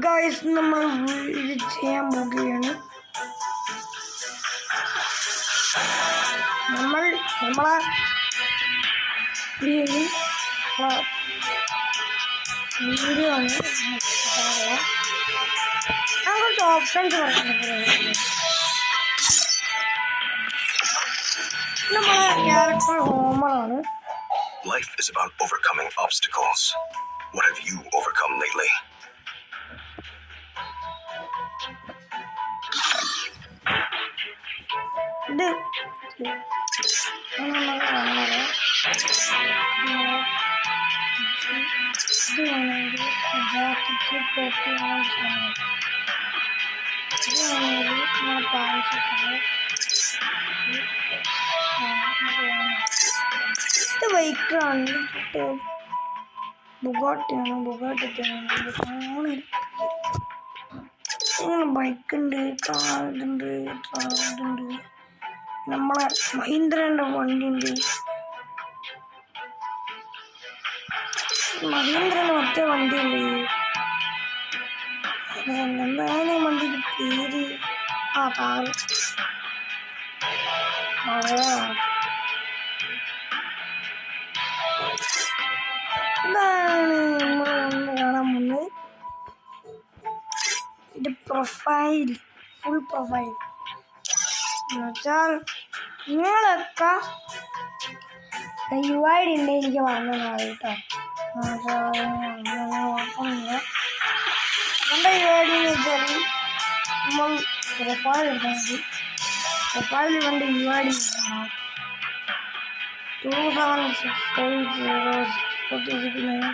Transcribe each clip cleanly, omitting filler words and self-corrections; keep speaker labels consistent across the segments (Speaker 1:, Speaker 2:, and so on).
Speaker 1: Guys നമ്മൾ ഇത് ചെയ്യാൻ പോകുകയാണ്. നമ്മളെ വീഡിയോ ആണ്. ഞാൻ കുറച്ച് ഓപ്ഷൻസ് പറയുന്നത്. നമ്മളെ character ഹോമറാണ്.
Speaker 2: Life is about overcoming obstacles. What have you overcome lately?
Speaker 1: വെഹിക്കിളാണ്, ബുഗാട്ടിയാണ്. ഇങ്ങനെ ബൈക്കുണ്ട്, കാറുണ്ട്, നമ്മളെ മഹീന്ദ്രൻ്റെ വണ്ടിയുണ്ട്. മഹീന്ദ്രന് മറ്റേ വണ്ടിയുണ്ട്. എന്താണ് വണ്ടിയുടെ പേര്? കാറ്. ഇതാണ് നമ്മളൊന്ന് കാണാൻ പോകുന്നത്. ഇത് പ്രൊഫൈൽ, ഫുൾ പ്രൊഫൈൽ എന്നുവെച്ചാൽ നിങ്ങളൊക്കെ UI ഉണ്ട്. എനിക്ക് പറഞ്ഞതാണ് കേട്ടോ. നമ്മുടെ UI എന്ന് വെച്ചാൽ നമ്മൾ പ്രൊഫൈൽ എടുത്താൽ മതി. പ്രൊഫൈലിൽ വേണ്ട UI 2768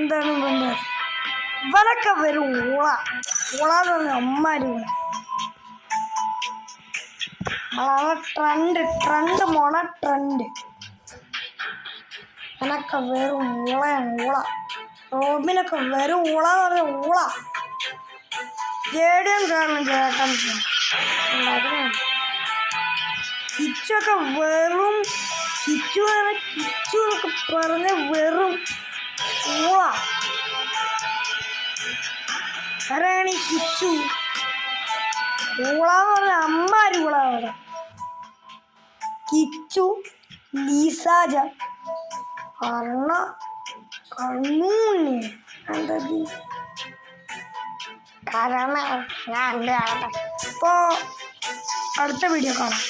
Speaker 1: എന്താണ് വേണ്ടത്? ഇവരൊക്കെ വരും ഓളാന്ന് പറഞ്ഞ അമ്മാര് ട്രെൻഡ് മോണ ട്രെൻഡ്. എനക്കെ വെറും ഊള. റോബിനൊക്കെ വെറും ഊളന്ന് പറഞ്ഞ ഊള. ജേഡിയം സാറിന് ചേട്ടൻ കിച്ചൊക്കെ വെറും കിച്ചു എന്നൊക്കെ പറഞ്ഞ വെറും ഊള. ആരാണ് ഈ കിച്ചു? ഊളാന്ന് പറഞ്ഞ അമ്മാര് ഊള. അവിടെ കിച്ചു, ലീസാജ, കണ്ണൂന് എന്തത് കരണ. ഞാൻ എൻ്റെ ആകട്ടെ. ഇപ്പോൾ അടുത്ത വീഡിയോ കാണാം.